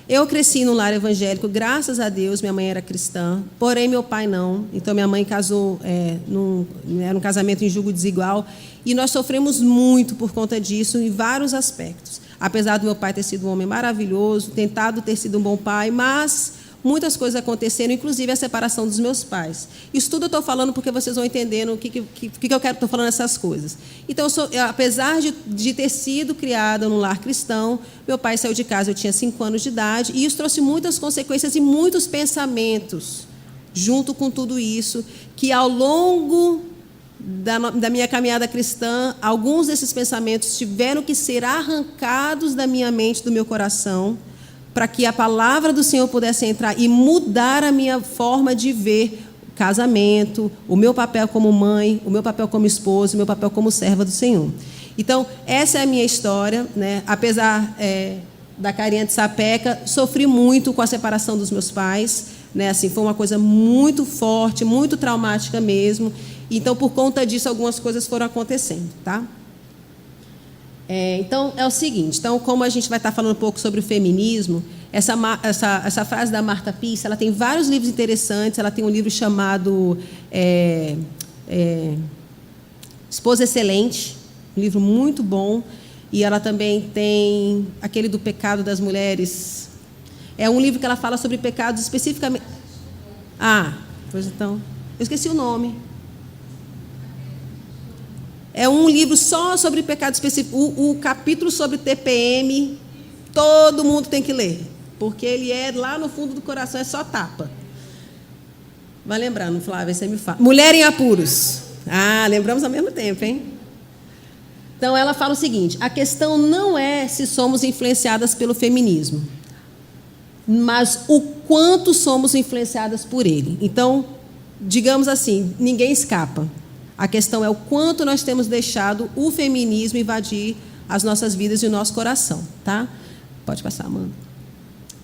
Eu cresci num lar evangélico, graças a Deus, minha mãe era cristã, porém meu pai não. Então, minha mãe casou, era um casamento em julgo desigual, e nós sofremos muito por conta disso, em vários aspectos. Apesar do meu pai ter sido um homem maravilhoso, tentado ter sido um bom pai, mas muitas coisas aconteceram, inclusive a separação dos meus pais. Isso tudo eu estou falando porque vocês vão entendendo o que eu quero, estou falando essas coisas. Então, apesar de ter sido criada num lar cristão, meu pai saiu de casa, eu tinha 5 anos de idade, e isso trouxe muitas consequências e muitos pensamentos, junto com tudo isso, que ao longo da minha caminhada cristã, alguns desses pensamentos tiveram que ser arrancados da minha mente, do meu coração, para que a palavra do Senhor pudesse entrar e mudar a minha forma de ver o casamento, o meu papel como mãe, o meu papel como esposa, o meu papel como serva do Senhor. Então, essa é a minha história, né? Apesar da carinha de sapeca, sofri muito com a separação dos meus pais, né? Assim, foi uma coisa muito forte, muito traumática mesmo. Então, por conta disso, algumas coisas foram acontecendo, tá? Então, é o seguinte, então, como a gente vai estar falando um pouco sobre o feminismo, essa frase da Martha Peace, ela tem vários livros interessantes, ela tem um livro chamado Esposa Excelente, um livro muito bom, e ela também tem aquele do pecado das mulheres, é um livro que ela fala sobre pecados especificamente... Pois então, eu esqueci o nome. É um livro só sobre pecado específico. O capítulo sobre TPM, todo mundo tem que ler, porque ele é lá no fundo do coração, é só tapa. Vai lembrando, Flávia, você me fala. Mulher em apuros. Lembramos ao mesmo tempo, hein? Então, ela fala o seguinte: a questão não é se somos influenciadas pelo feminismo, mas o quanto somos influenciadas por ele. Então, digamos assim, ninguém escapa. A questão é o quanto nós temos deixado o feminismo invadir as nossas vidas e o nosso coração, tá? Pode passar, Amanda.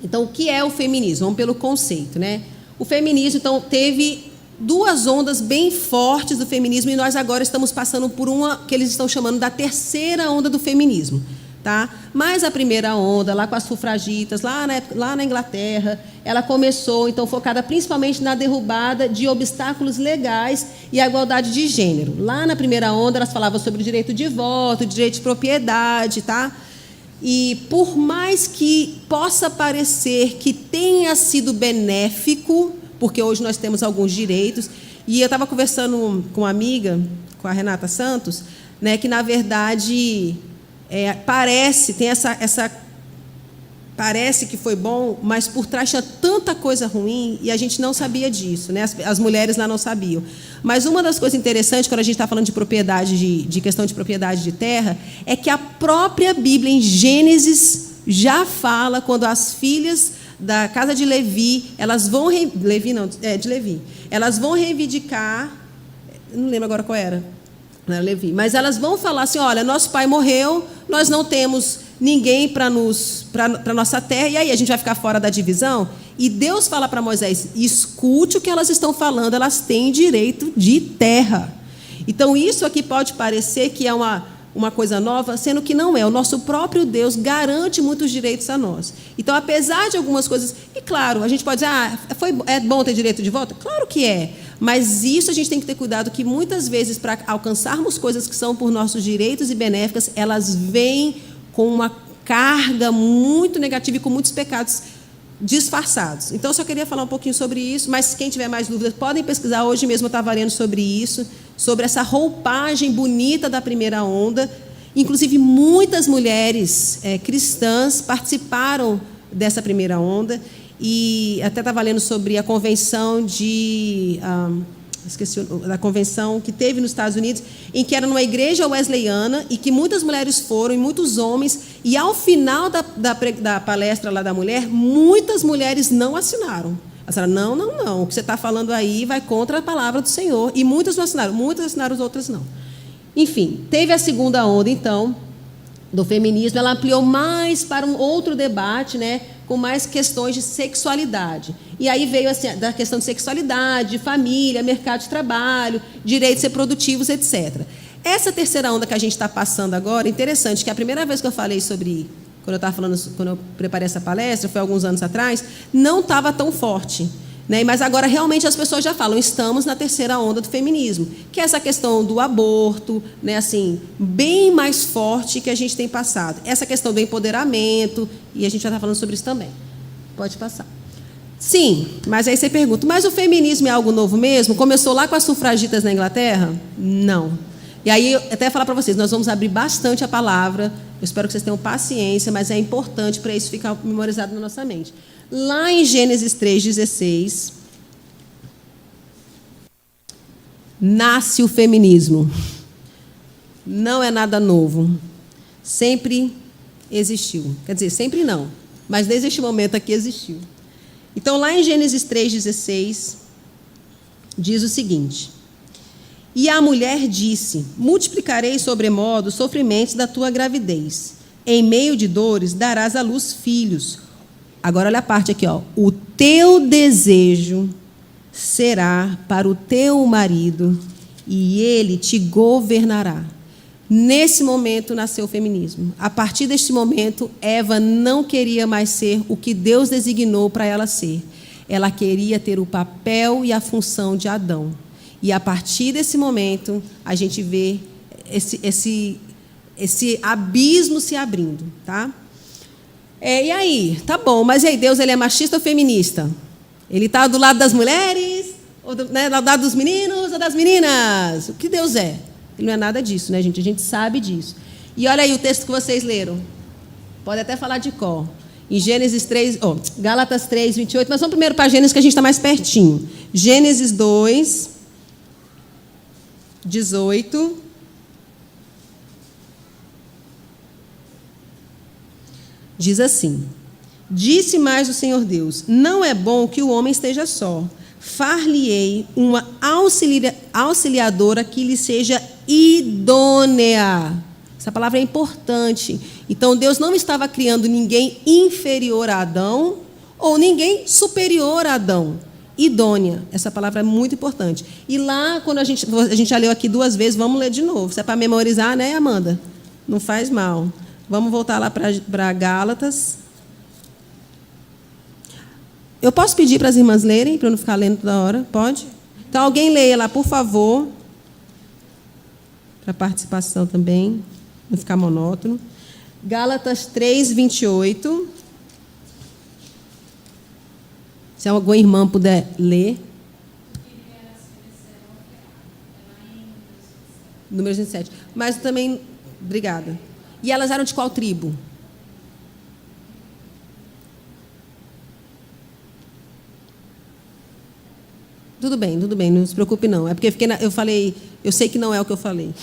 Então, o que é o feminismo? Vamos pelo conceito, né? O feminismo, então, teve 2 ondas bem fortes do feminismo, e nós agora estamos passando por uma que eles estão chamando da terceira onda do feminismo, tá? Mas a primeira onda, lá com as sufragitas, lá na Inglaterra, ela começou, então, focada principalmente na derrubada de obstáculos legais e a igualdade de gênero. Lá na primeira onda, elas falavam sobre o direito de voto, direito de propriedade, tá? E por mais que possa parecer que tenha sido benéfico, porque hoje nós temos alguns direitos, e eu estava conversando com uma amiga, com a Renata Santos, né, que, na verdade... parece que foi bom, mas por trás tinha tanta coisa ruim e a gente não sabia disso, né? As mulheres lá não sabiam. Mas uma das coisas interessantes, quando a gente está falando de propriedade, de questão de propriedade de terra, é que a própria Bíblia, em Gênesis, já fala quando as filhas da casa de Levi, elas vão... de Levi. Elas vão reivindicar... Não lembro agora qual era. Não era Levi. Mas elas vão falar assim, olha, nosso pai morreu, nós não temos ninguém para a nossa terra, e aí a gente vai ficar fora da divisão? E Deus fala para Moisés, escute o que elas estão falando, elas têm direito de terra. Então, isso aqui pode parecer que é uma coisa nova, sendo que não é. O nosso próprio Deus garante muitos direitos a nós. Então, apesar de algumas coisas... E, claro, a gente pode dizer, é bom ter direito de voto? Claro que é. Mas isso a gente tem que ter cuidado, que muitas vezes, para alcançarmos coisas que são por nossos direitos e benéficas, elas vêm com uma carga muito negativa e com muitos pecados disfarçados. Então, eu só queria falar um pouquinho sobre isso, mas quem tiver mais dúvidas, podem pesquisar. Hoje mesmo eu estava lendo sobre isso, sobre essa roupagem bonita da primeira onda. Inclusive, muitas mulheres cristãs participaram dessa primeira onda, e até estava lendo sobre a convenção da convenção que teve nos Estados Unidos, em que era numa igreja wesleyana, e que muitas mulheres foram, e muitos homens, e ao final da palestra lá da mulher, muitas mulheres não assinaram. Elas falaram, não, o que você está falando aí vai contra a palavra do Senhor, e muitas não assinaram, muitas assinaram, as outras não. Enfim, teve a segunda onda, então, do feminismo, ela ampliou mais para um outro debate, né, com mais questões de sexualidade. E aí veio assim, da questão de sexualidade, de família, mercado de trabalho, direitos reprodutivos, etc. Essa terceira onda que a gente está passando agora, interessante, que a primeira vez que eu falei sobre quando eu estava falando, quando eu preparei essa palestra, foi alguns anos atrás, não estava tão forte, né? Mas agora realmente as pessoas já falam, estamos na terceira onda do feminismo, que é essa questão do aborto, né? Assim, bem mais forte que a gente tem passado. Essa questão do empoderamento, e a gente já está falando sobre isso também. Pode passar. Sim, mas aí você pergunta, mas o feminismo é algo novo mesmo? Começou lá com as sufragitas na Inglaterra? Não. E aí, eu até falar para vocês, nós vamos abrir bastante a palavra, eu espero que vocês tenham paciência, mas é importante para isso ficar memorizado na nossa mente. Lá em Gênesis 3,16, nasce o feminismo. Não é nada novo. Sempre existiu. Quer dizer, sempre não, mas desde este momento aqui existiu. Então, lá em Gênesis 3,16, diz o seguinte: e a mulher disse, multiplicarei sobremodo os sofrimentos da tua gravidez. Em meio de dores darás à luz filhos. Agora olha a parte aqui, ó. O teu desejo será para o teu marido e ele te governará. Nesse momento nasceu o feminismo. A partir deste momento, Eva não queria mais ser o que Deus designou para ela ser. Ela queria ter o papel e a função de Adão. E a partir desse momento, a gente vê esse abismo se abrindo. Tá? E aí? Tá bom, mas e aí, Deus ele é machista ou feminista? Ele está do lado das mulheres, ou do lado dos meninos ou das meninas? O que Deus é? Ele não é nada disso, né, gente? A gente sabe disso. E olha aí o texto que vocês leram. Pode até falar de cor. Em Gênesis 3, Gálatas 3, 28. Mas vamos primeiro para Gênesis, que a gente está mais pertinho. Gênesis 2, 18. Diz assim: disse mais o Senhor Deus, não é bom que o homem esteja só. Far-lhe-ei uma auxiliadora que lhe seja idônea. Essa palavra é importante. Então, Deus não estava criando ninguém inferior a Adão ou ninguém superior a Adão. Idônea. Essa palavra é muito importante. E lá, quando a gente já leu aqui 2 vezes, vamos ler de novo. Se é para memorizar, né, Amanda? Não faz mal. Vamos voltar lá para Gálatas. Eu posso pedir para as irmãs lerem, para eu não ficar lendo toda hora? Pode? Então, alguém leia lá, por favor. Para participação também, não ficar monótono. Gálatas 3, 28. Se alguma irmã puder ler. Número 27. Mas também, obrigada. E elas eram de qual tribo? Tudo bem, não se preocupe não. É porque eu falei, eu sei que não é o que eu falei.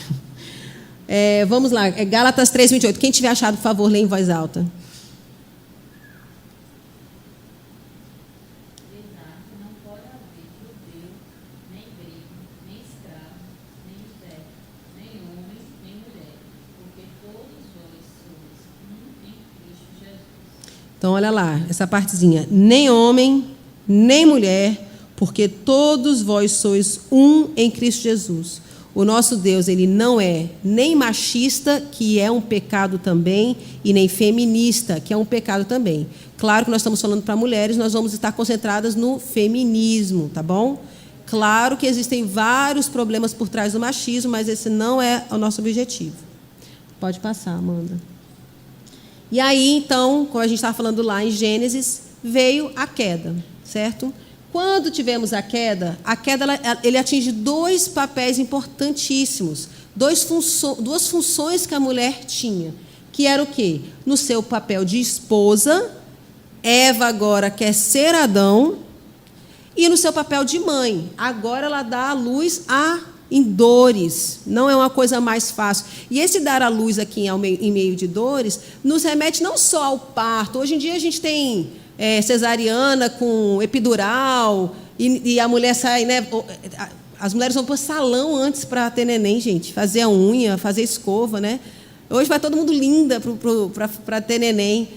Vamos lá, Gálatas 3, 28. Quem tiver achado, por favor, lê em voz alta. Então, olha lá, essa partezinha. Nem homem, nem mulher, porque todos vós sois um em Cristo Jesus. O nosso Deus, ele não é nem machista, que é um pecado também, e nem feminista, que é um pecado também. Claro que nós estamos falando para mulheres, nós vamos estar concentradas no feminismo, tá bom? Claro que existem vários problemas por trás do machismo, mas esse não é o nosso objetivo. Pode passar, Amanda. E aí, então, como a gente estava falando lá em Gênesis, veio a queda, certo? Quando tivemos a queda ele atinge 2 papéis importantíssimos, 2 funções que a mulher tinha, que era o quê? No seu papel de esposa, Eva agora quer ser Adão, e no seu papel de mãe, agora ela dá à luz em dores, não é uma coisa mais fácil. E esse dar à luz aqui em meio de dores nos remete não só ao parto. Hoje em dia a gente tem cesariana com epidural e a mulher sai, né? As mulheres vão para o salão antes para ter neném, gente, fazer a unha, fazer escova, né? Hoje vai todo mundo linda para ter neném.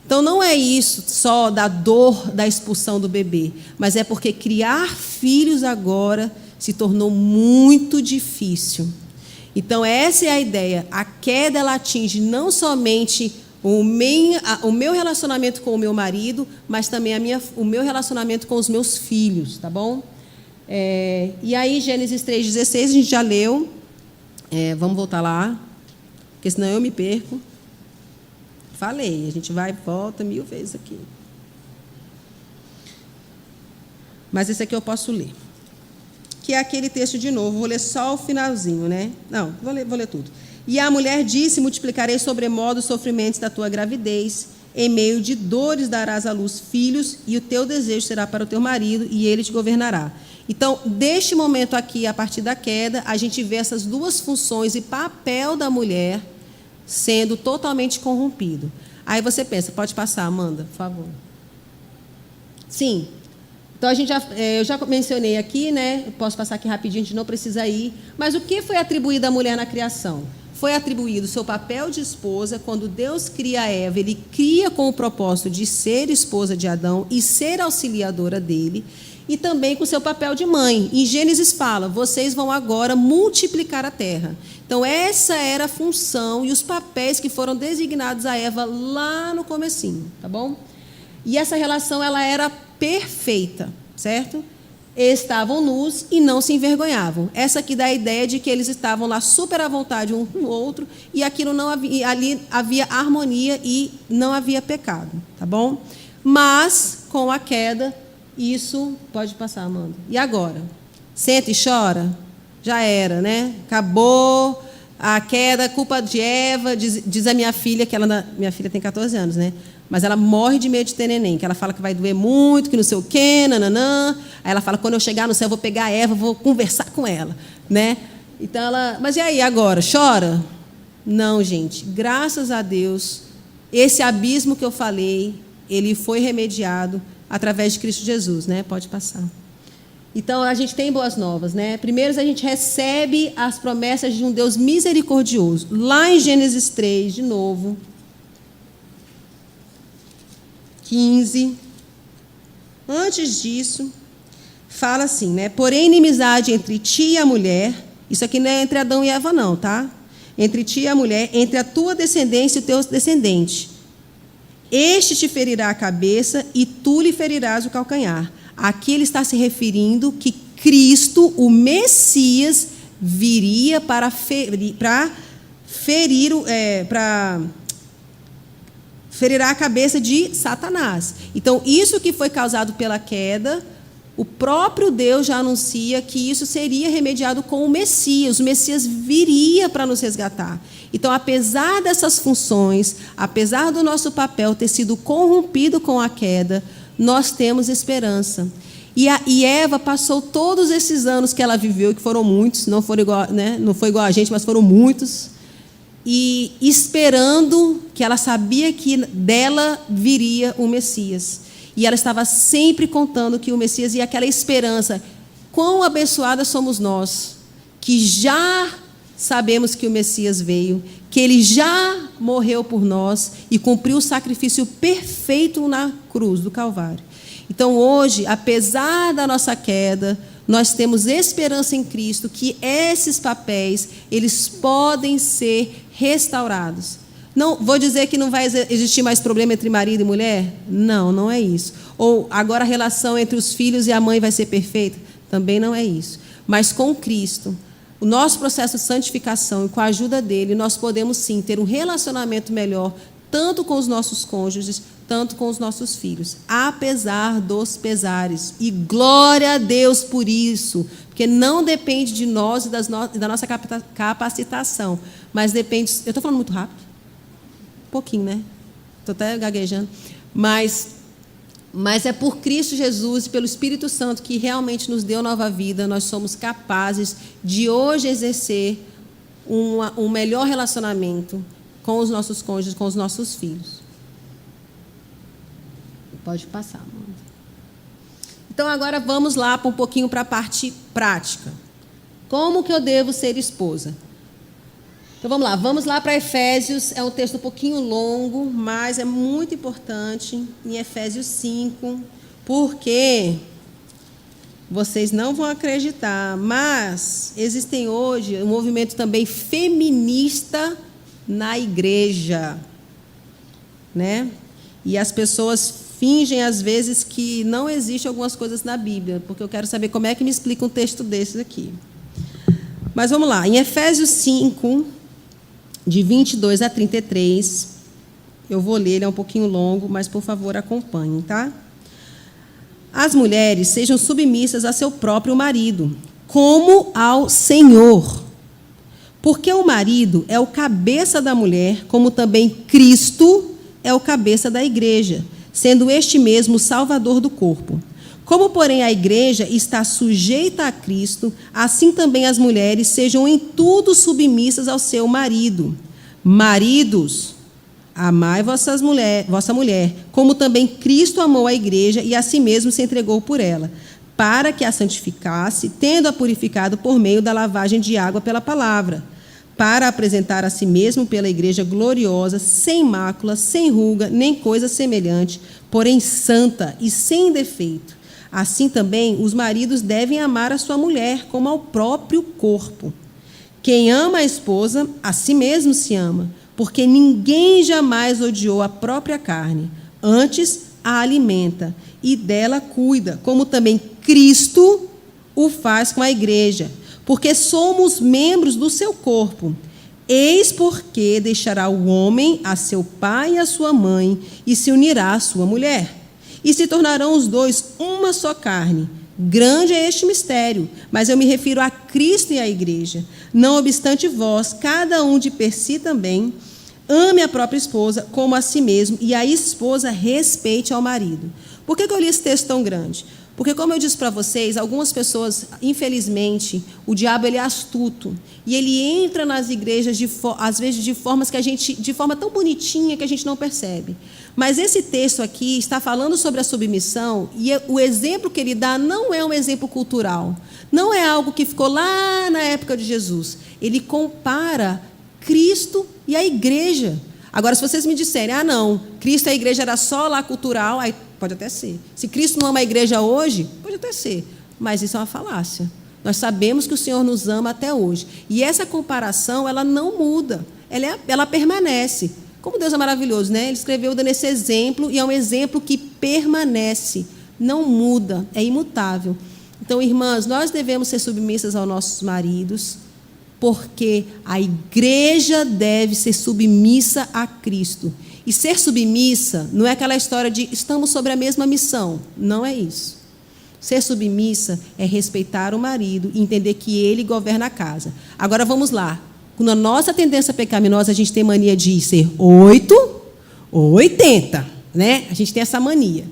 Então não é isso só da dor da expulsão do bebê, mas é porque criar filhos agora se tornou muito difícil. Então, essa é a ideia. A queda ela atinge não somente o meu relacionamento com o meu marido, mas também o meu relacionamento com os meus filhos, tá bom? E aí, Gênesis 3,16, a gente já leu. Vamos voltar lá, porque senão eu me perco. Falei, a gente vai e volta 1000 vezes aqui. Mas esse aqui eu posso ler. Que é aquele texto de novo, vou ler só o finalzinho, né? Não, vou ler tudo. E a mulher disse: multiplicarei sobremodo os sofrimentos da tua gravidez, em meio de dores darás à luz filhos, e o teu desejo será para o teu marido, e ele te governará. Então, deste momento aqui, a partir da queda, a gente vê essas duas funções e papel da mulher sendo totalmente corrompido. Aí você pensa, pode passar, Amanda, por favor. Sim. Então, eu já mencionei aqui, né? Eu posso passar aqui rapidinho, a gente não precisa ir. Mas o que foi atribuído à mulher na criação? Foi atribuído o seu papel de esposa. Quando Deus cria a Eva, ele cria com o propósito de ser esposa de Adão e ser auxiliadora dele, e também com o seu papel de mãe. Em Gênesis fala, vocês vão agora multiplicar a terra. Então, essa era a função e os papéis que foram designados a Eva lá no comecinho, tá bom? E essa relação, ela era perfeita, certo? Estavam nus e não se envergonhavam. Essa aqui dá a ideia de que eles estavam lá super à vontade um com o outro, e aquilo não havia, ali havia harmonia e não havia pecado, tá bom? Mas, com a queda, isso pode passar, Amanda. E agora? Senta e chora? Já era, né? Acabou a queda, culpa de Eva, diz a minha filha, minha filha tem 14 anos, né? Mas ela morre de medo de ter neném, que ela fala que vai doer muito, que não sei o quê, nananã. Aí ela fala, quando eu chegar no céu, eu vou pegar a Eva, vou conversar com ela, né? Então mas e aí, agora? Chora? Não, gente. Graças a Deus, esse abismo que eu falei, ele foi remediado através de Cristo Jesus, né? Pode passar. Então, a gente tem boas novas, né? Primeiro, a gente recebe as promessas de um Deus misericordioso. Lá em Gênesis 3, de novo, 15. Antes disso, fala assim, né? Porém, inimizade entre ti e a mulher, isso aqui não é entre Adão e Eva, não, tá? Entre ti e a mulher, entre a tua descendência e o teu descendente. Este te ferirá a cabeça e tu lhe ferirás o calcanhar. Aqui ele está se referindo que Cristo, o Messias, viria para ferirá a cabeça de Satanás. Então, isso que foi causado pela queda, o próprio Deus já anuncia que isso seria remediado com o Messias. O Messias viria para nos resgatar. Então, apesar dessas funções, apesar do nosso papel ter sido corrompido com a queda, nós temos esperança. E Eva passou todos esses anos que ela viveu, que foram muitos, não foi igual a gente, mas foram muitos, e esperando, que ela sabia que dela viria o Messias. E ela estava sempre contando que o Messias, e aquela esperança, quão abençoadas somos nós, que já sabemos que o Messias veio, que ele já morreu por nós e cumpriu o sacrifício perfeito na cruz do Calvário. Então, hoje, apesar da nossa queda, nós temos esperança em Cristo, que esses papéis, eles podem ser restaurados. Não vou dizer que não vai existir mais problema entre marido e mulher? Não, não é isso. Ou agora a relação entre os filhos e a mãe vai ser perfeita? Também não é isso. Mas com Cristo, o nosso processo de santificação e com a ajuda dele, nós podemos sim ter um relacionamento melhor, tanto com os nossos cônjuges, tanto com os nossos filhos, apesar dos pesares. E glória a Deus por isso, porque não depende de nós e da nossa capacitação, mas depende... Eu estou falando muito rápido? Um pouquinho, né? Estou até gaguejando. Mas é por Cristo Jesus e pelo Espírito Santo que realmente nos deu nova vida, nós somos capazes de hoje exercer um melhor relacionamento com os nossos cônjuges, com os nossos filhos. Pode passar, mano. Então, agora vamos lá um pouquinho para a parte prática. Como que eu devo ser esposa? Então, vamos lá para Efésios. É um texto um pouquinho longo, mas é muito importante, em Efésios 5, porque vocês não vão acreditar, mas existem hoje um movimento também feminista na igreja. né? E as pessoas fingem, às vezes, que não existem algumas coisas na Bíblia, porque eu quero saber como é que me explica um texto desses aqui. Mas vamos lá. Em Efésios 5, de 22 a 33, eu vou ler, ele é um pouquinho longo, mas, por favor, acompanhem, tá? As mulheres sejam submissas a seu próprio marido, como ao Senhor. Porque o marido é o cabeça da mulher, como também Cristo é o cabeça da igreja, sendo este mesmo o salvador do corpo. Como, porém, a igreja está sujeita a Cristo, assim também as mulheres sejam em tudo submissas ao seu marido. Maridos, amai vossa mulher, como também Cristo amou a igreja e a si mesmo se entregou por ela, para que a santificasse, tendo-a purificado por meio da lavagem de água pela palavra, para apresentar a si mesmo pela igreja gloriosa, sem mácula, sem ruga, nem coisa semelhante, porém santa e sem defeito. Assim também os maridos devem amar a sua mulher como ao próprio corpo. Quem ama a esposa, a si mesmo se ama, porque ninguém jamais odiou a própria carne, antes a alimenta e dela cuida, como também Cristo o faz com a igreja, porque somos membros do seu corpo. Eis porque deixará o homem a seu pai e a sua mãe, e se unirá à sua mulher, e se tornarão os dois uma só carne. Grande é este mistério, mas eu me refiro a Cristo e à igreja. Não obstante vós, cada um de per si também, ame a própria esposa como a si mesmo, e a esposa respeite ao marido. Por que eu li esse texto tão grande? Porque, como eu disse para vocês, algumas pessoas, infelizmente, o diabo ele é astuto. E ele entra nas igrejas, às vezes, de forma tão bonitinha que a gente não percebe. Mas esse texto aqui está falando sobre a submissão, e o exemplo que ele dá não é um exemplo cultural. Não é algo que ficou lá na época de Jesus. Ele compara Cristo e a igreja. Agora, se vocês me disserem, não, Cristo e a igreja era só lá cultural, aí pode até ser. Se Cristo não ama a igreja hoje, pode até ser. Mas isso é uma falácia. Nós sabemos que o Senhor nos ama até hoje. E essa comparação, ela não muda. Ela permanece. Como Deus é maravilhoso, né? Ele escreveu dando esse exemplo, e é um exemplo que permanece. Não muda, é imutável. Então, irmãs, nós devemos ser submissas aos nossos maridos, porque a igreja deve ser submissa a Cristo. E ser submissa não é aquela história de estamos sobre a mesma missão. Não é isso. Ser submissa é respeitar o marido e entender que ele governa a casa. Agora vamos lá. Na nossa tendência pecaminosa, a gente tem mania de ser 8 ou 80. Né? A gente tem essa mania.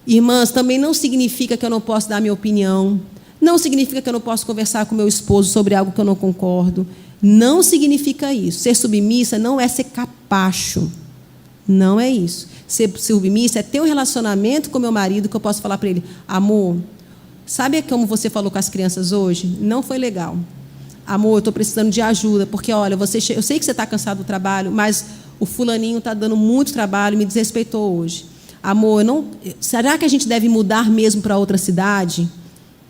Irmãs, também não significa que eu não posso dar minha opinião. Não significa que eu não posso conversar com meu esposo sobre algo que eu não concordo. Não significa isso. Ser submissa não é ser capacho. Não é isso. Ser submissa é ter um relacionamento com meu marido que eu posso falar para ele, amor, sabe como você falou com as crianças hoje? Não foi legal. Amor, eu estou precisando de ajuda, porque, olha, eu sei que você está cansado do trabalho, mas o fulaninho está dando muito trabalho e me desrespeitou hoje. Amor, será que a gente deve mudar mesmo para outra cidade?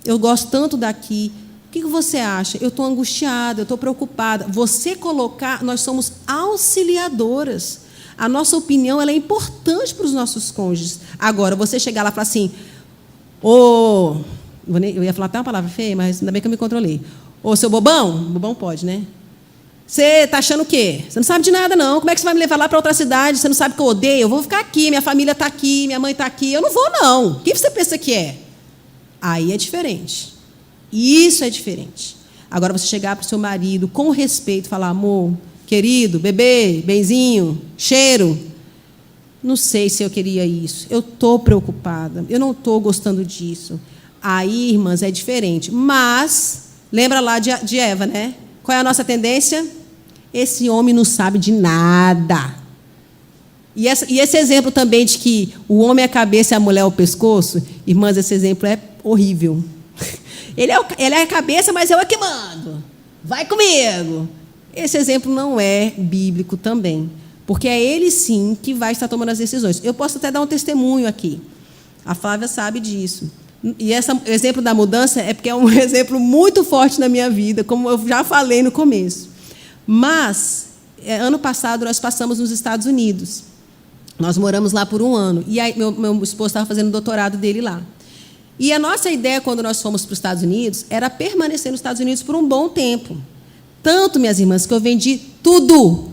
Eu gosto tanto daqui. O que você acha? Eu estou angustiada, eu estou preocupada. Você colocar, nós somos auxiliadoras. A nossa opinião ela é importante para os nossos cônjuges. Agora, você chegar lá e falar assim, eu ia falar até uma palavra feia, mas ainda bem que eu me controlei. Ô, seu bobão, bobão pode, né? Você está achando o quê? Você não sabe de nada, não. Como é que você vai me levar lá para outra cidade? Você não sabe que eu odeio? Eu vou ficar aqui, minha família está aqui, minha mãe está aqui. Eu não vou, não. Quem você pensa que é? Aí é diferente. Isso é diferente. Agora, você chegar para o seu marido com respeito e falar, amor, querido, bebê, benzinho, cheiro, não sei se eu queria isso. Eu estou preocupada. Eu não estou gostando disso. Aí, irmãs, é diferente. Mas, lembra lá de Eva, né? Qual é a nossa tendência? Esse homem não sabe de nada. E esse exemplo também de que o homem é a cabeça e a mulher é o pescoço, irmãs, esse exemplo é horrível. Ele é a cabeça, mas eu é que mando. Vai comigo. Esse exemplo não é bíblico também, porque é ele sim que vai estar tomando as decisões. Eu posso até dar um testemunho aqui. A Flávia sabe disso. E esse exemplo da mudança é porque é um exemplo muito forte na minha vida, como eu já falei no começo. Mas, ano passado, nós passamos nos Estados Unidos. Nós moramos lá por 1 ano. E aí, meu esposo estava fazendo o doutorado dele lá. E a nossa ideia, quando nós fomos para os Estados Unidos, era permanecer nos Estados Unidos por um bom tempo. Tanto, minhas irmãs, que eu vendi tudo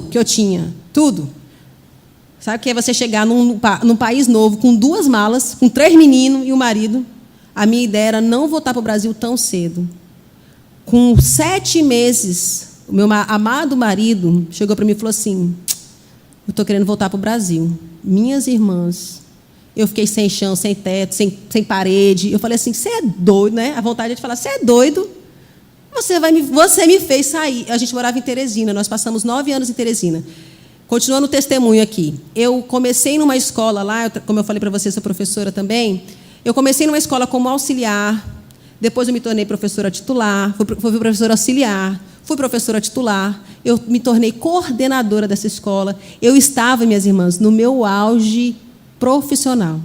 que eu tinha, tudo. Sabe o que é você chegar num país novo, com 2 malas, com 3 meninos e um marido? A minha ideia era não voltar para o Brasil tão cedo. Com 7 meses, o meu amado marido chegou para mim e falou assim: eu estou querendo voltar para o Brasil. Minhas irmãs, eu fiquei sem chão, sem teto, sem parede. Eu falei assim: você é doido, né? A vontade é de falar: você é doido? Você me fez sair. A gente morava em Teresina, nós passamos 9 anos em Teresina. Continuando o testemunho aqui. Eu comecei numa escola lá, como eu falei para você, sou professora também. Eu comecei numa escola como auxiliar, depois eu me tornei professora titular, fui professora auxiliar, fui professora titular, eu me tornei coordenadora dessa escola. Eu estava, minhas irmãs, no meu auge profissional.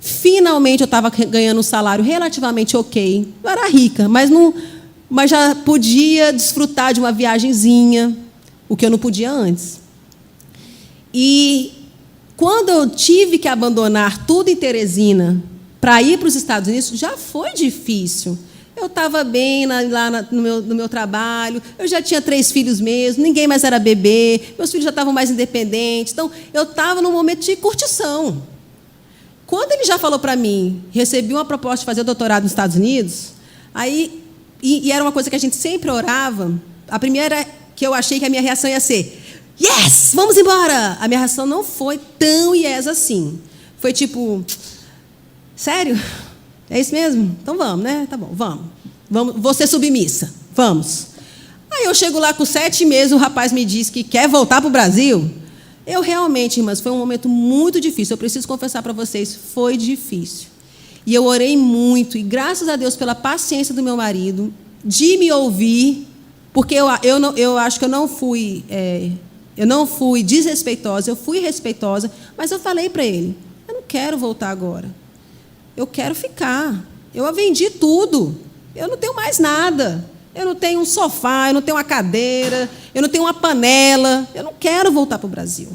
Finalmente eu estava ganhando um salário relativamente ok. Eu era rica, mas já podia desfrutar de uma viagenzinha, o que eu não podia antes. E quando eu tive que abandonar tudo em Teresina para ir para os Estados Unidos, já foi difícil. Eu estava bem no meu trabalho, eu já tinha 3 filhos mesmo, ninguém mais era bebê, meus filhos já estavam mais independentes. Então, eu estava num momento de curtição. Quando ele já falou para mim, recebi uma proposta de fazer doutorado nos Estados Unidos, aí, e era uma coisa que a gente sempre orava, a primeira que eu achei que a minha reação ia ser: yes, vamos embora! A minha reação não foi tão yes assim. Foi tipo: sério? É isso mesmo? Então vamos, né? Tá bom, vamos. Vou ser submissa. Vamos. Aí eu chego lá com 7 meses, o rapaz me diz que quer voltar para o Brasil. Eu realmente, irmãs, foi um momento muito difícil. Eu preciso confessar para vocês, foi difícil. E eu orei muito, e graças a Deus pela paciência do meu marido, de me ouvir, porque eu acho que eu não fui desrespeitosa, eu fui respeitosa, mas eu falei para ele: eu não quero voltar agora. Eu quero ficar. Eu vendi tudo. Eu não tenho mais nada. Eu não tenho um sofá, eu não tenho uma cadeira, eu não tenho uma panela. Eu não quero voltar para o Brasil.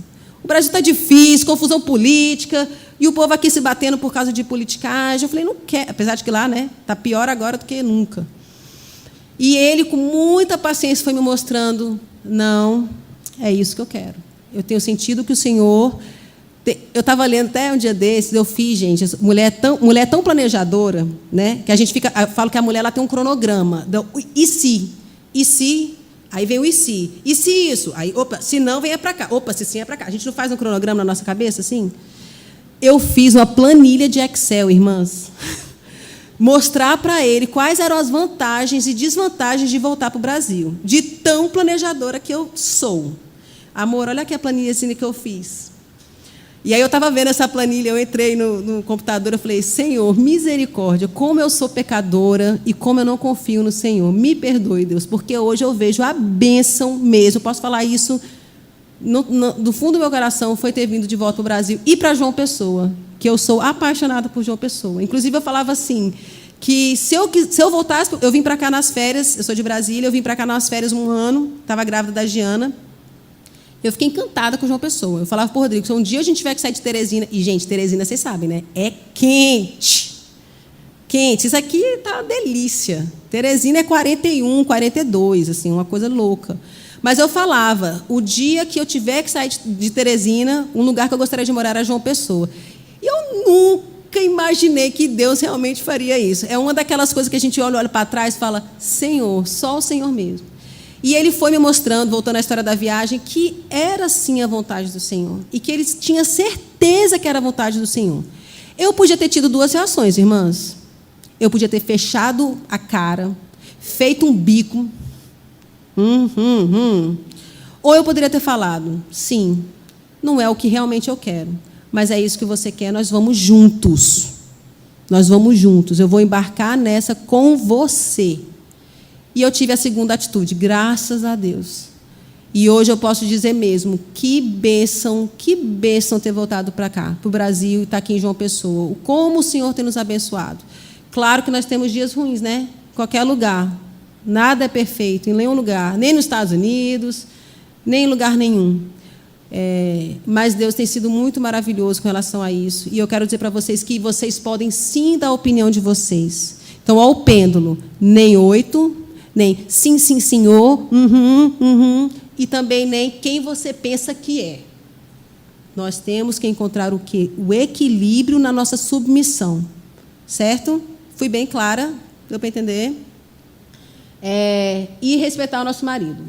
O Brasil está difícil, confusão política, e o povo aqui se batendo por causa de politicagem. Eu falei: não quero. Apesar de que lá, né, está pior agora do que nunca. E ele, com muita paciência, foi me mostrando: não, é isso que eu quero. Eu tenho sentido que o Senhor... Eu estava lendo até um dia desses, eu fiz, gente, mulher tão planejadora, né, que a gente fica... Eu falo que a mulher ela tem um cronograma. E se? E se? Aí vem o e se? E se isso? Aí, opa, se não, venha para cá. Opa, se sim, é para cá. A gente não faz um cronograma na nossa cabeça, assim? Eu fiz uma planilha de Excel, irmãs. Mostrar para ele quais eram as vantagens e desvantagens de voltar para o Brasil. De tão planejadora que eu sou. Amor, olha aqui a planilhazinha que eu fiz. E aí eu estava vendo essa planilha, eu entrei no computador, eu falei: Senhor, misericórdia, como eu sou pecadora e como eu não confio no Senhor. Me perdoe, Deus, porque hoje eu vejo a bênção mesmo. Eu posso falar isso do fundo do meu coração, foi ter vindo de volta para o Brasil e para João Pessoa, que eu sou apaixonada por João Pessoa. Inclusive, eu falava assim, que se eu voltasse... Eu vim para cá nas férias, eu sou de Brasília, eu vim para cá nas férias 1 ano, estava grávida da Giana. Eu fiquei encantada com João Pessoa. Eu falava para o Rodrigo: se um dia a gente tiver que sair de Teresina... E, gente, Teresina, vocês sabem, né? É quente. Quente. Isso aqui está uma delícia. Teresina é 41, 42, assim, uma coisa louca. Mas eu falava: o dia que eu tiver que sair de Teresina, um lugar que eu gostaria de morar era João Pessoa. E eu nunca imaginei que Deus realmente faria isso. É uma daquelas coisas que a gente olha para trás e fala: Senhor, só o Senhor mesmo. E ele foi me mostrando, voltando à história da viagem, que era sim a vontade do Senhor. E que ele tinha certeza que era a vontade do Senhor. Eu podia ter tido 2 reações, irmãs. Eu podia ter fechado a cara, feito um bico. Ou eu poderia ter falado: sim, não é o que realmente eu quero, mas é isso que você quer, nós vamos juntos. Nós vamos juntos. Eu vou embarcar nessa com você. E eu tive a segunda atitude, graças a Deus. E hoje eu posso dizer mesmo, que bênção ter voltado para cá, para o Brasil, e estar aqui em João Pessoa. Como o Senhor tem nos abençoado. Claro que nós temos dias ruins, né? Em qualquer lugar. Nada é perfeito, em nenhum lugar. Nem nos Estados Unidos, nem em lugar nenhum. Mas Deus tem sido muito maravilhoso com relação a isso. E eu quero dizer para vocês que vocês podem sim dar a opinião de vocês. Então, ao pêndulo, nem 8, nem sim, sim, senhor, e também nem quem você pensa que é. Nós temos que encontrar o quê? O equilíbrio na nossa submissão. Certo? Fui bem clara? Deu para entender? E respeitar o nosso marido.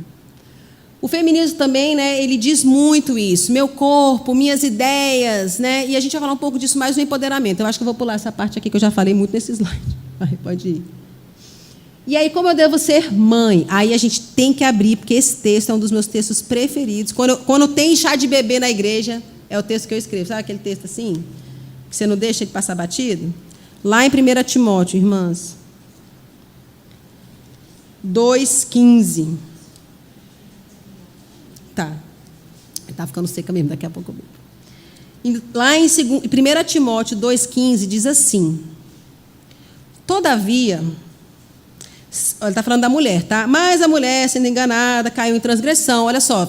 O feminismo também, né, ele diz muito isso. Meu corpo, minhas ideias, né? E a gente vai falar um pouco disso mais no empoderamento. Eu acho que eu vou pular essa parte aqui que eu já falei muito nesse slide. Vai, pode ir. E aí, como eu devo ser mãe? Aí a gente tem que abrir, porque esse texto é um dos meus textos preferidos. Quando tem chá de bebê na igreja, é o texto que eu escrevo. Sabe aquele texto assim? Que você não deixa de passar batido? Lá em 1 Timóteo, irmãs. 2,15. Tá. Está ficando seca mesmo, daqui a pouco eu bebo. Lá em 1 Timóteo 2,15 diz assim: todavia, ele está falando da mulher, tá? Mas a mulher, sendo enganada, caiu em transgressão. Olha só,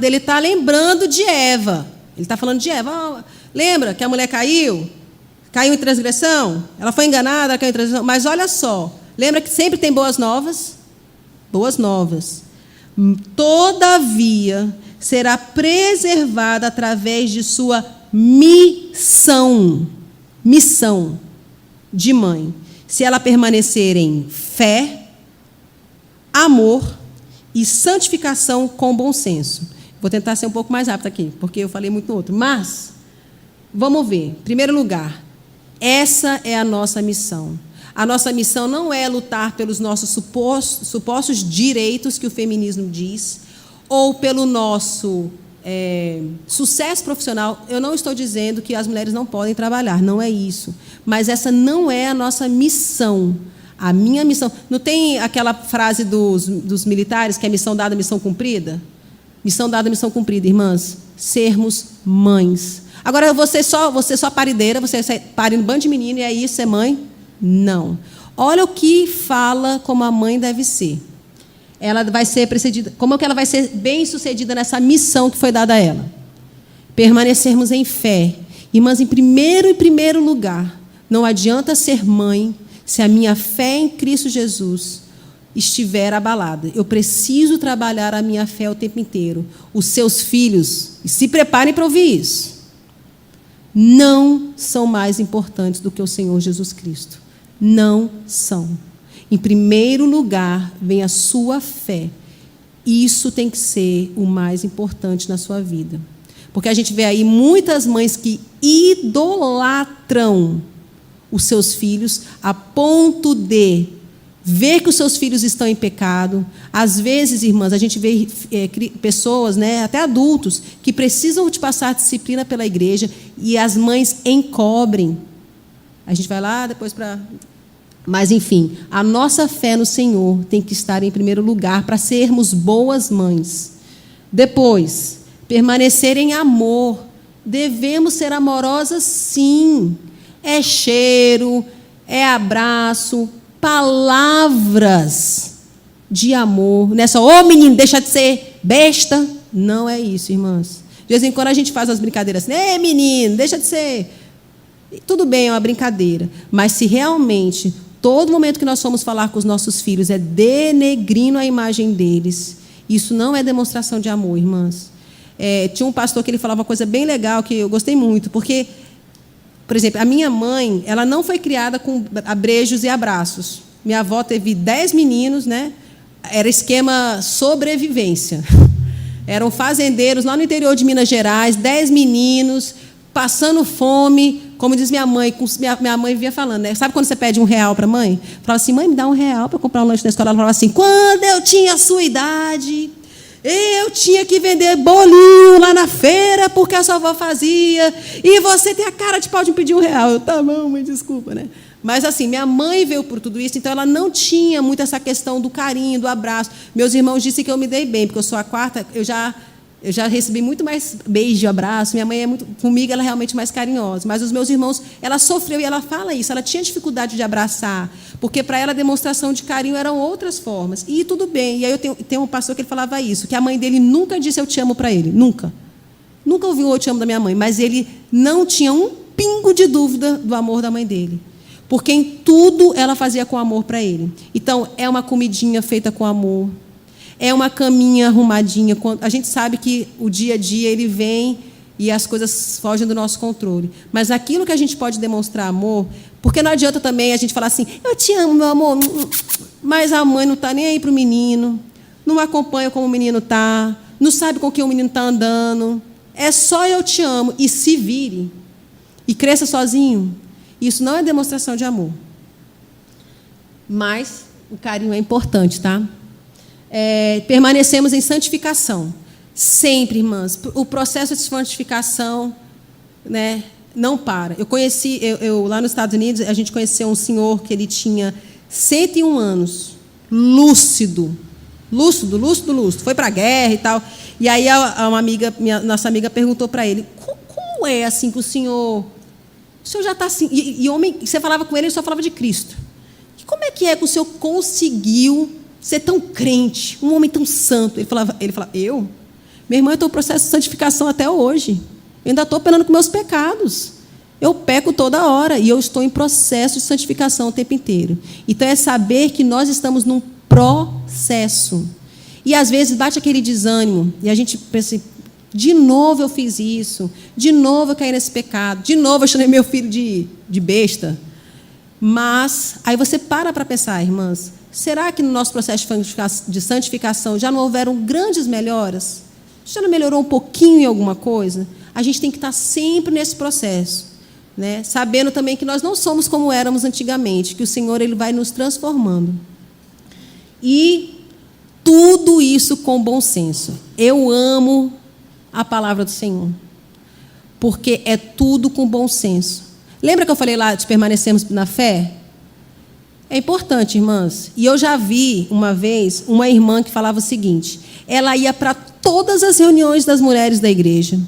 ele está lembrando de Eva. Ele está falando de Eva. Lembra que a mulher caiu? Caiu em transgressão? Ela foi enganada, ela caiu em transgressão. Mas olha só, lembra que sempre tem boas novas? Boas novas. Todavia, será preservada através de sua missão de mãe, se ela permanecer em fé, amor e santificação com bom senso. Vou tentar ser um pouco mais rápido aqui, porque eu falei muito no outro. Mas, vamos ver. Em primeiro lugar, essa é a nossa missão. A nossa missão não é lutar pelos nossos supostos direitos, que o feminismo diz, ou pelo nosso sucesso profissional. Eu não estou dizendo que as mulheres não podem trabalhar, não é isso. Mas essa não é a nossa missão. A minha missão... Não tem aquela frase dos militares, que é missão dada, missão cumprida? Missão dada, missão cumprida, irmãs. Sermos mães. Agora, você só parideira, você pare no bando de menino e aí ser mãe? Não. Olha o que fala como a mãe deve ser. Ela vai ser precedida, como é que ela vai ser bem-sucedida nessa missão que foi dada a ela? Permanecermos em fé. Irmãs, em primeiro lugar, não adianta ser mãe se a minha fé em Cristo Jesus estiver abalada. Eu preciso trabalhar a minha fé o tempo inteiro. Os seus filhos, se preparem para ouvir isso, não são mais importantes do que o Senhor Jesus Cristo. Não são. Em primeiro lugar, vem a sua fé. Isso tem que ser o mais importante na sua vida. Porque a gente vê aí muitas mães que idolatram os seus filhos a ponto de ver que os seus filhos estão em pecado. Às vezes, irmãs, a gente vê pessoas, né, até adultos, que precisam de passar disciplina pela igreja e as mães encobrem. A gente vai lá depois para... Mas, enfim, a nossa fé no Senhor tem que estar em primeiro lugar para sermos boas mães. Depois, permanecer em amor. Devemos ser amorosas, sim. É cheiro, é abraço, palavras de amor. Não é só, ô menino, deixa de ser besta. Não é isso, irmãs. De vez em quando a gente faz as brincadeiras assim, ei menino, deixa de ser... Tudo bem, é uma brincadeira. Mas se realmente... Todo momento que nós formos falar com os nossos filhos é denegrindo a imagem deles. Isso não é demonstração de amor, irmãs. Tinha um pastor que ele falava uma coisa bem legal, que eu gostei muito, porque, por exemplo, a minha mãe, ela não foi criada com beijos e abraços. Minha avó teve 10 meninos, né? Era esquema sobrevivência. Eram fazendeiros lá no interior de Minas Gerais, 10 meninos, passando fome. Como diz minha mãe, minha mãe via falando, né? Sabe quando você pede R$1 para a mãe? Falava assim, mãe, me dá R$1 para comprar um lanche na escola. Ela falava assim, quando eu tinha a sua idade, eu tinha que vender bolinho lá na feira, porque a sua avó fazia, e você tem a cara de pau de me pedir R$1. Eu, tá bom, mãe, desculpa, né? Mas assim, minha mãe veio por tudo isso, então ela não tinha muito essa questão do carinho, do abraço. Meus irmãos disseram que eu me dei bem, porque eu sou a quarta, eu já recebi muito mais beijo, abraço. Minha mãe comigo ela é realmente mais carinhosa. Mas os meus irmãos, ela sofreu e ela fala isso. Ela tinha dificuldade de abraçar, porque para ela a demonstração de carinho eram outras formas. E tudo bem. E aí eu tenho um pastor que ele falava isso, que a mãe dele nunca disse eu te amo para ele, nunca. Nunca ouviu o "eu te amo" da minha mãe, mas ele não tinha um pingo de dúvida do amor da mãe dele. Porque em tudo ela fazia com amor para ele. Então, é uma comidinha feita com amor. É uma caminha arrumadinha. A gente sabe que o dia a dia ele vem e as coisas fogem do nosso controle. Mas aquilo que a gente pode demonstrar amor, porque não adianta também a gente falar assim, eu te amo, meu amor, mas a mãe não está nem aí para o menino, não acompanha como o menino está, não sabe com quem o menino está andando. É só eu te amo e se vire. E cresça sozinho. Isso não é demonstração de amor. Mas o carinho é importante, tá? Permanecemos em santificação. Sempre, irmãs. O processo de santificação, né, não para. Eu lá nos Estados Unidos, a gente conheceu um senhor que ele tinha 101 anos. Lúcido. Foi para a guerra e tal. E aí nossa amiga perguntou para ele, como é assim que o senhor já está assim... E homem, você falava com ele só falava de Cristo. E como é que o senhor conseguiu ser tão crente, um homem tão santo? Ele falava, eu? Minha irmã, eu estou em processo de santificação até hoje. Eu ainda estou penando com meus pecados. Eu peco toda hora e eu estou em processo de santificação o tempo inteiro. Então, é saber que nós estamos num processo. E, às vezes, bate aquele desânimo. E a gente pensa, de novo eu fiz isso. De novo eu caí nesse pecado. De novo eu chamei meu filho de besta. Mas, aí você para pensar, irmãs, será que no nosso processo de santificação já não houveram grandes melhoras? Já não melhorou um pouquinho em alguma coisa? A gente tem que estar sempre nesse processo, né? Sabendo também que nós não somos como éramos antigamente, que o Senhor ele vai nos transformando. E tudo isso com bom senso. Eu amo a palavra do Senhor, porque é tudo com bom senso. Lembra que eu falei lá de permanecermos na fé? É importante, irmãs. E eu já vi uma vez uma irmã que falava o seguinte: ela ia para todas as reuniões das mulheres da igreja,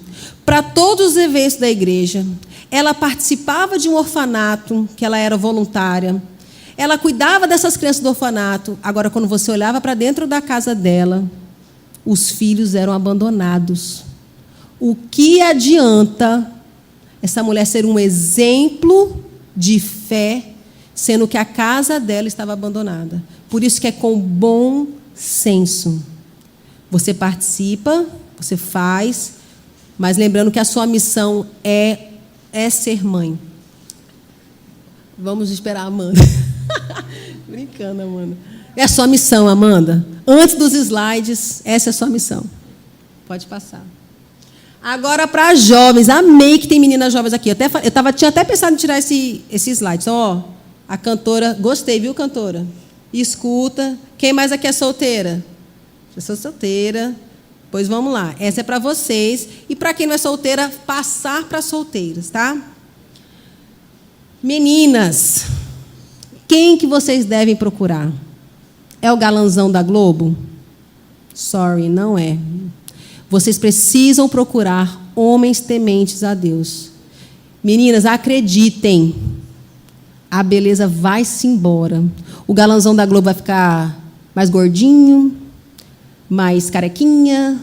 para todos os eventos da igreja. Ela participava de um orfanato, que ela era voluntária. Ela cuidava dessas crianças do orfanato. Agora, quando você olhava para dentro da casa dela, os filhos eram abandonados. O que adianta essa mulher ser um exemplo de fé, sendo que a casa dela estava abandonada? Por isso que é com bom senso. Você participa, você faz, mas lembrando que a sua missão é ser mãe. Vamos esperar a Amanda. Brincando, Amanda. É a sua missão, Amanda. Antes dos slides, essa é a sua missão. Pode passar. Agora, para jovens. Amei que tem meninas jovens aqui. Tinha até pensado em tirar esse slide. Então, ó, a cantora... Gostei, viu, cantora? Escuta. Quem mais aqui é solteira? Eu sou solteira. Pois vamos lá. Essa é para vocês. E para quem não é solteira, passar para solteiras, tá? Meninas, quem que vocês devem procurar? É o galanzão da Globo? Sorry, não é. Vocês precisam procurar homens tementes a Deus. Meninas, acreditem. A beleza vai-se embora. O galanzão da Globo vai ficar mais gordinho, mais carequinha.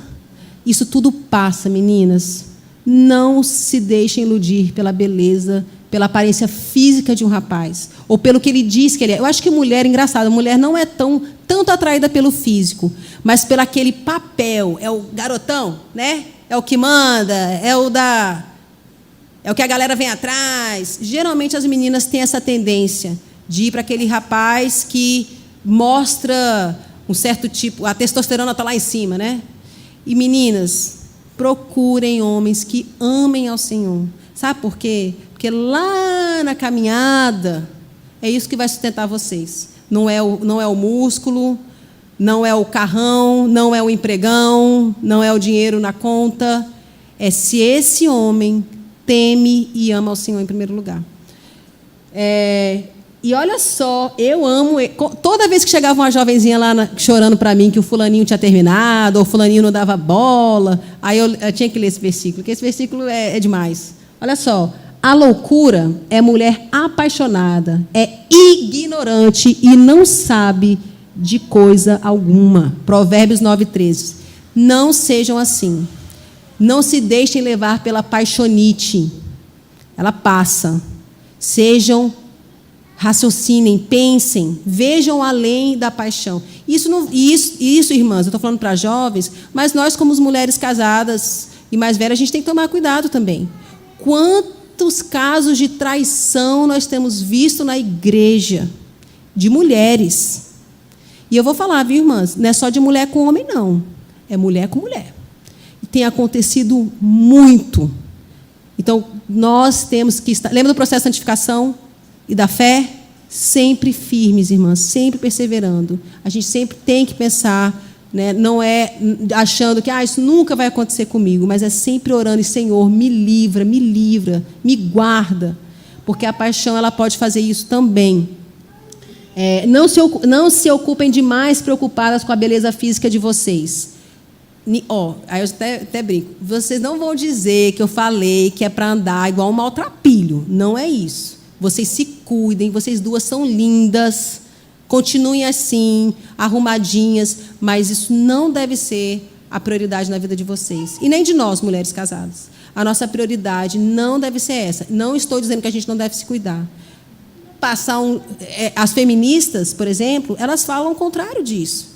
Isso tudo passa, meninas. Não se deixem iludir pela beleza, pela aparência física de um rapaz, ou pelo que ele diz que ele é. Eu acho que mulher, engraçado, mulher não é tanto atraída pelo físico, mas pelo aquele papel. É o garotão, né? É o que manda, é o que a galera vem atrás. Geralmente as meninas têm essa tendência de ir para aquele rapaz que mostra um certo tipo, a testosterona está lá em cima, né? E meninas, procurem homens que amem ao Senhor. Sabe por quê? Porque lá na caminhada é isso que vai sustentar vocês. Não é o músculo, não é o carrão, não é o empregão, não é o dinheiro na conta. É se esse homem teme e ama ao Senhor em primeiro lugar. E olha só, eu amo... Toda vez que chegava uma jovenzinha lá chorando para mim que o fulaninho tinha terminado, ou o fulaninho não dava bola, aí eu tinha que ler esse versículo, porque esse versículo é demais. Olha só, a loucura é mulher apaixonada, é ignorante e não sabe de coisa alguma. Provérbios 9:13. Não sejam assim. Não se deixem levar pela paixonite. Ela passa. Raciocinem, pensem, vejam além da paixão. Isso, irmãs, eu estou falando para jovens, mas nós, como mulheres casadas e mais velhas, a gente tem que tomar cuidado também. Quantos casos de traição nós temos visto na igreja? De mulheres. E eu vou falar, viu, irmãs? Não é só de mulher com homem, não. É mulher com mulher. E tem acontecido muito. Então, nós temos que estar... Lembra do processo de santificação e da fé? Sempre firmes, irmãs, sempre perseverando. A gente sempre tem que pensar, né? Não é achando que isso nunca vai acontecer comigo, mas é sempre orando, e Senhor, me livra, me guarda, porque a paixão ela pode fazer isso também. Não se ocupem demais preocupadas com a beleza física de vocês. Aí eu até brinco. Vocês não vão dizer que eu falei que é para andar igual um maltrapilho. Não é isso. Vocês se cuidem, vocês duas são lindas, continuem assim, arrumadinhas, mas isso não deve ser a prioridade na vida de vocês. E nem de nós, mulheres casadas. A nossa prioridade não deve ser essa. Não estou dizendo que a gente não deve se cuidar. As feministas, por exemplo, elas falam o contrário disso.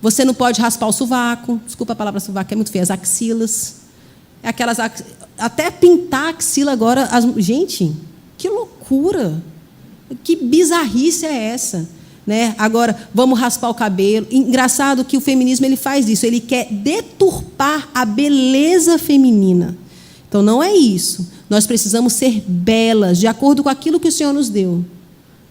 Você não pode raspar o sovaco, desculpa a palavra sovaco, é muito feia, as axilas. Até pintar a axila agora. Gente, que loucura! Que bizarrice é essa? Né? Agora, vamos raspar o cabelo. Engraçado que o feminismo ele faz isso, ele quer deturpar a beleza feminina. Então, não é isso. Nós precisamos ser belas, de acordo com aquilo que o Senhor nos deu.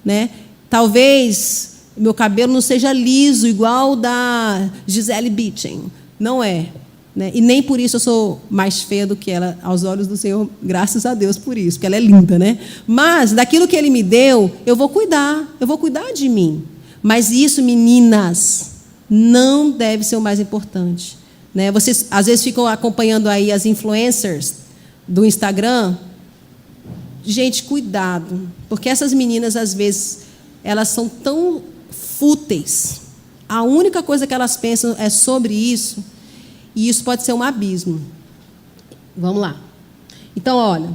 Né? Talvez meu cabelo não seja liso, igual o da Gisele Bündchen. Não é. Né? E nem por isso eu sou mais feia do que ela, aos olhos do Senhor, graças a Deus por isso, porque ela é linda. Né? Mas, daquilo que Ele me deu, eu vou cuidar de mim. Mas isso, meninas, não deve ser o mais importante. Né? Vocês, às vezes, ficam acompanhando aí as influencers do Instagram. Gente, cuidado, porque essas meninas, às vezes, elas são tão fúteis. A única coisa que elas pensam é sobre isso, e isso pode ser um abismo. Vamos lá. Então, olha,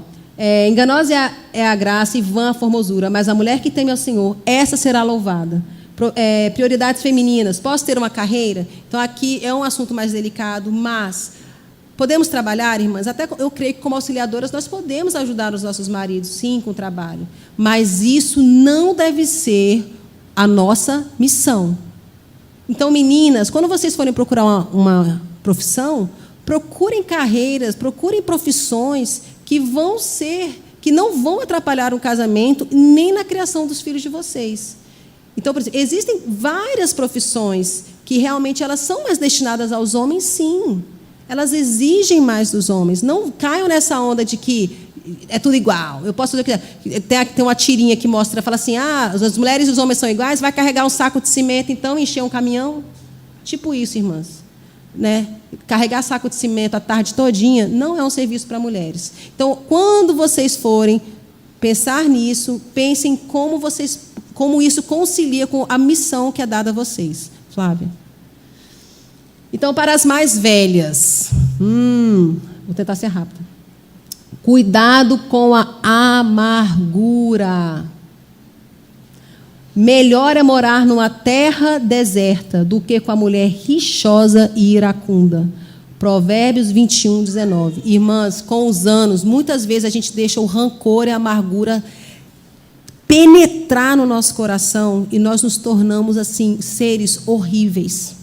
enganosa é a graça e vã a formosura, mas a mulher que teme ao Senhor, essa será louvada. Prioridades femininas. Posso ter uma carreira? Então, aqui é um assunto mais delicado, mas podemos trabalhar, irmãs? Até eu creio que, como auxiliadoras, nós podemos ajudar os nossos maridos, sim, com o trabalho. Mas isso não deve ser a nossa missão. Então, meninas, quando vocês forem procurar uma profissão, procurem carreiras, procurem profissões que não vão atrapalhar o casamento nem na criação dos filhos de vocês. Então, por exemplo, existem várias profissões que realmente elas são mais destinadas aos homens, sim. Elas exigem mais dos homens. Não caiam nessa onda de que é tudo igual. Eu posso fazer o que quiser. Tem uma tirinha que mostra, fala assim, as mulheres e os homens são iguais, vai carregar um saco de cimento, então, encher um caminhão. Tipo isso, irmãs. Né? Carregar saco de cimento a tarde todinha não é um serviço para mulheres. Então, quando vocês forem pensar nisso, pensem como isso concilia com a missão que é dada a vocês. Flávia. Então, para as mais velhas, vou tentar ser rápida. Cuidado com a amargura. Melhor é morar numa terra deserta do que com a mulher rixosa e iracunda. Provérbios 21, 19. Irmãs, com os anos, muitas vezes a gente deixa o rancor e a amargura penetrar no nosso coração e nós nos tornamos assim seres horríveis.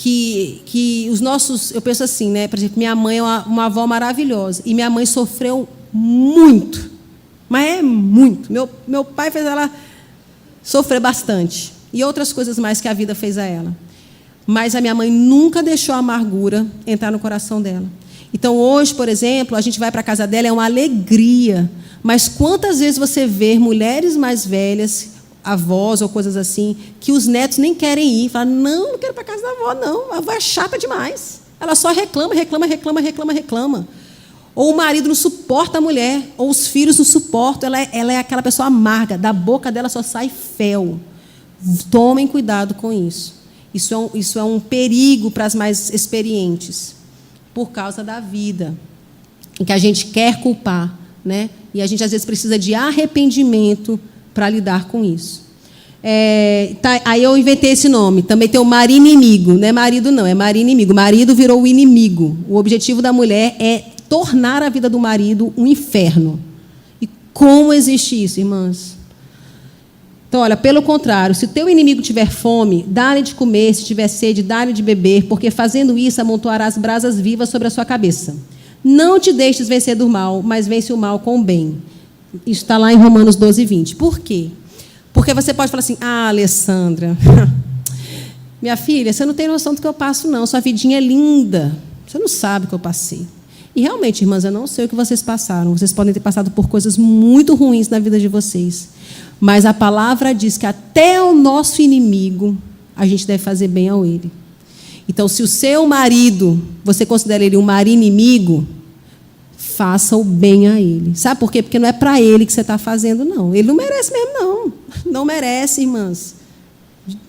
Que os nossos, eu penso assim, né? Por exemplo, minha mãe é uma avó maravilhosa e minha mãe sofreu muito, mas é muito. Meu pai fez ela sofrer bastante e outras coisas mais que a vida fez a ela. Mas a minha mãe nunca deixou a amargura entrar no coração dela. Então, hoje, por exemplo, a gente vai para a casa dela, é uma alegria. Mas quantas vezes você vê mulheres mais velhas, avós ou coisas assim, que os netos nem querem ir. Falam, não quero ir para a casa da avó, não. A avó é chata demais. Ela só reclama. Ou o marido não suporta a mulher, ou os filhos não suportam. Ela é aquela pessoa amarga. Da boca dela só sai fel. Tomem cuidado com isso. Isso é um perigo para as mais experientes. por causa da vida, em que a gente quer culpar, né? E a gente às vezes precisa de arrependimento para lidar com isso. Aí eu inventei esse nome. Também tem o marido inimigo, não é marido não, é marido inimigo. O marido virou o inimigo. O objetivo da mulher é tornar a vida do marido um inferno. E como existe isso, irmãs? Então, olha, pelo contrário, se o teu inimigo tiver fome, dá-lhe de comer, se tiver sede, dá-lhe de beber, porque fazendo isso amontoarás brasas vivas sobre a sua cabeça. Não te deixes vencer do mal, mas vence o mal com o bem. Isso está lá em Romanos 12, 20. Por quê? Porque você pode falar assim, Alessandra, minha filha, você não tem noção do que eu passo, não. Sua vidinha é linda. Você não sabe o que eu passei. E realmente, irmãs, eu não sei o que vocês passaram. Vocês podem ter passado por coisas muito ruins na vida de vocês. Mas a palavra diz que até o nosso inimigo, a gente deve fazer bem ao ele. Então, se o seu marido, você considera ele um marido inimigo, faça o bem a ele. Sabe por quê? Porque não é para ele que você está fazendo, não. Ele não merece mesmo, não. Não merece, irmãs.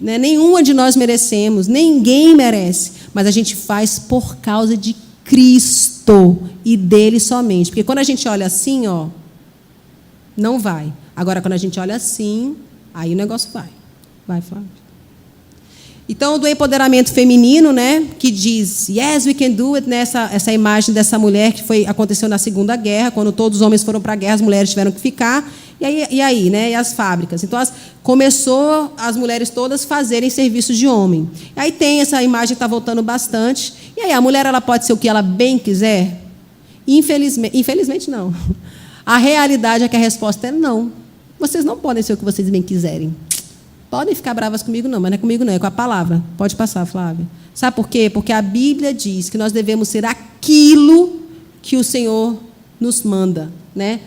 Né? Nenhuma de nós merecemos, ninguém merece. Mas a gente faz por causa de Cristo e dele somente. Porque quando a gente olha assim, ó, não vai. Agora, quando a gente olha assim, aí o negócio vai. Vai, Flávio. Então, do empoderamento feminino, né, que diz, yes, we can do it, né, essa imagem dessa mulher que aconteceu na Segunda Guerra, quando todos os homens foram para a guerra, as mulheres tiveram que ficar, e aí, né, e as fábricas. Então, começou as mulheres todas fazerem serviços de homem. E aí tem essa imagem que está voltando bastante. E aí, a mulher ela pode ser o que ela bem quiser? Infelizmente, não. A realidade é que a resposta é não. Vocês não podem ser o que vocês bem quiserem. Podem ficar bravas comigo, não, mas não é comigo, não, é com a palavra. Pode passar, Flávia. Sabe por quê? Porque a Bíblia diz que nós devemos ser aquilo que o Senhor nos manda, né?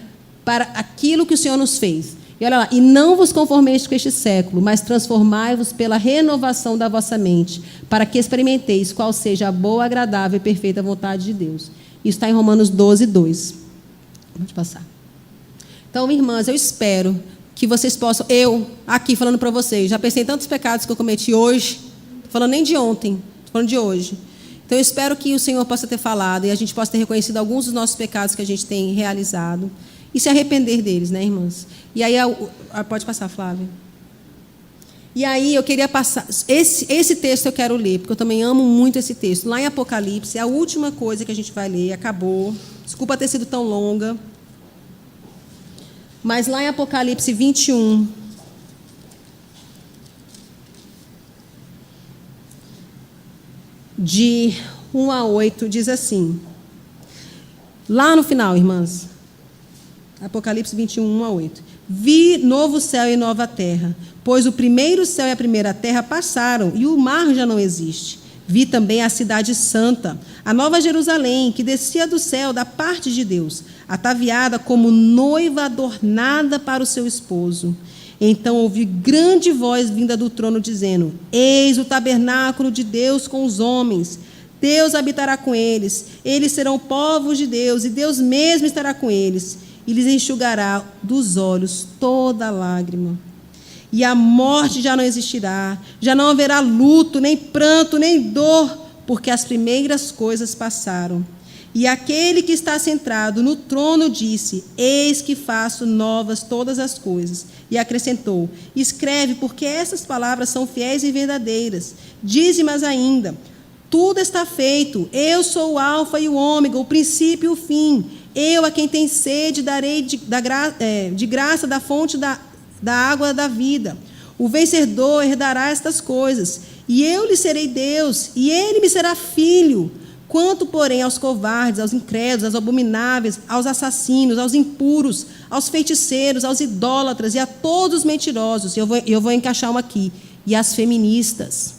Para aquilo que o Senhor nos fez. E olha lá, e não vos conformeis com este século, mas transformai-vos pela renovação da vossa mente, para que experimenteis qual seja a boa, agradável e perfeita vontade de Deus. Isso está em Romanos 12, 2. Pode passar. Então, irmãs, eu espero que vocês possam, eu, aqui falando para vocês, já pensei em tantos pecados que eu cometi hoje, não estou falando nem de ontem, estou falando de hoje. Então, eu espero que o Senhor possa ter falado e a gente possa ter reconhecido alguns dos nossos pecados que a gente tem realizado e se arrepender deles, né, irmãs? E aí, pode passar, Flávia. E aí, eu queria passar, esse texto eu quero ler, porque eu também amo muito esse texto. Lá em Apocalipse, é a última coisa que a gente vai ler, acabou. Desculpa ter sido tão longa. Mas lá em Apocalipse 21, de 1 a 8, diz assim. Lá no final, irmãs. Apocalipse 21, 1 a 8. Vi novo céu e nova terra, pois o primeiro céu e a primeira terra passaram, e o mar já não existe. Vi também a cidade santa, a nova Jerusalém, que descia do céu da parte de Deus, ataviada como noiva adornada para o seu esposo. Então ouvi grande voz vinda do trono, dizendo, eis o tabernáculo de Deus com os homens. Deus habitará com eles, eles serão povos de Deus, e Deus mesmo estará com eles, e lhes enxugará dos olhos toda lágrima. E a morte já não existirá, já não haverá luto, nem pranto, nem dor, porque as primeiras coisas passaram. E aquele que está sentado no trono disse, eis que faço novas todas as coisas. E acrescentou, escreve, porque essas palavras são fiéis e verdadeiras. Dize-mas ainda, tudo está feito, eu sou o alfa e o ômega, o princípio e o fim. Eu, a quem tem sede, darei de graça da fonte da água da vida. O vencedor herdará estas coisas, e eu lhe serei Deus, e ele me será filho. Quanto, porém, aos covardes, aos incrédulos, aos abomináveis, aos assassinos, aos impuros, aos feiticeiros, aos idólatras e a todos os mentirosos, eu vou encaixar uma aqui, e às feministas,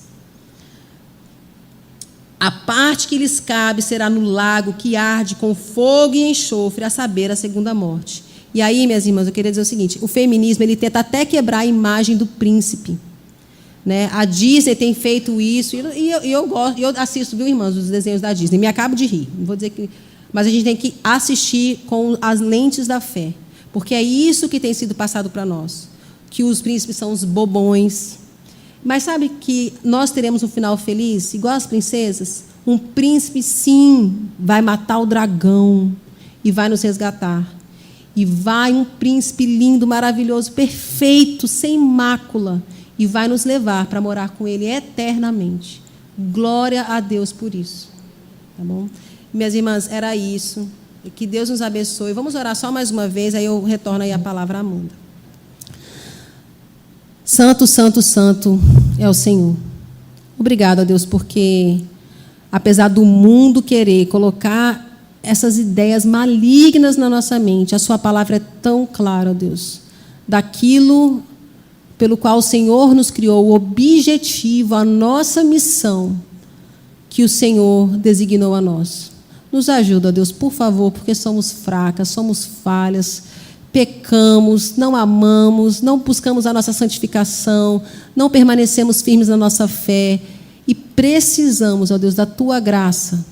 a parte que lhes cabe será no lago que arde com fogo e enxofre, a saber, a segunda morte. E aí, minhas irmãs, eu queria dizer o seguinte, o feminismo ele tenta até quebrar a imagem do príncipe. Né? A Disney tem feito isso, e eu gosto, eu assisto, viu, irmãs, os desenhos da Disney, me acabo de rir, não vou dizer que, mas a gente tem que assistir com as lentes da fé, porque é isso que tem sido passado para nós, que os príncipes são os bobões, mas sabe que nós teremos um final feliz, igual as princesas? Um príncipe, sim, vai matar o dragão e vai nos resgatar. E vai um príncipe lindo, maravilhoso, perfeito, sem mácula, e vai nos levar para morar com ele eternamente. Glória a Deus por isso. Tá bom? Minhas irmãs, era isso. Que Deus nos abençoe. Vamos orar só mais uma vez, aí eu retorno aí a palavra à Amanda. Santo, santo, santo é o Senhor. Obrigado a Deus, porque apesar do mundo querer colocar essas ideias malignas na nossa mente, a sua palavra é tão clara, ó Deus, daquilo pelo qual o Senhor nos criou, o objetivo, a nossa missão que o Senhor designou a nós. Nos ajuda, ó Deus, por favor, porque somos fracas, somos falhas, pecamos, não amamos, não buscamos a nossa santificação, não permanecemos firmes na nossa fé e precisamos, ó Deus, da Tua graça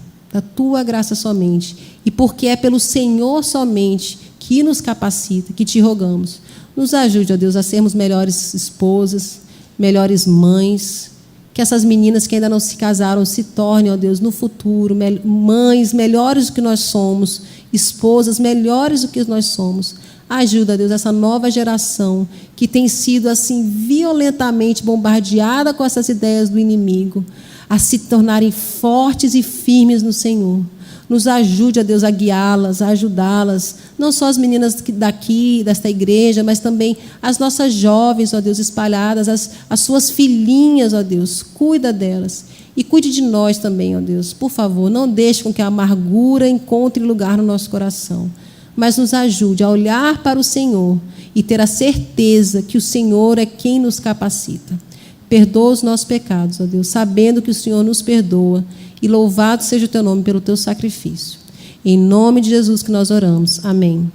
somente. E porque é pelo Senhor somente que nos capacita, que Te rogamos. Nos ajude, ó Deus, a sermos melhores esposas, melhores mães, que essas meninas que ainda não se casaram se tornem, ó Deus, no futuro, mães melhores do que nós somos, esposas melhores do que nós somos. Ajuda, Deus, essa nova geração que tem sido assim violentamente bombardeada com essas ideias do inimigo, a se tornarem fortes e firmes no Senhor. Nos ajude, ó Deus, a guiá-las, a ajudá-las, não só as meninas daqui, desta igreja, mas também as nossas jovens, ó Deus, espalhadas, as suas filhinhas, ó Deus, cuida delas. E cuide de nós também, ó Deus, por favor, não deixe com que a amargura encontre lugar no nosso coração, mas nos ajude a olhar para o Senhor e ter a certeza que o Senhor é quem nos capacita. Perdoa os nossos pecados, ó Deus, sabendo que o Senhor nos perdoa, e louvado seja o Teu nome pelo Teu sacrifício. Em nome de Jesus que nós oramos. Amém.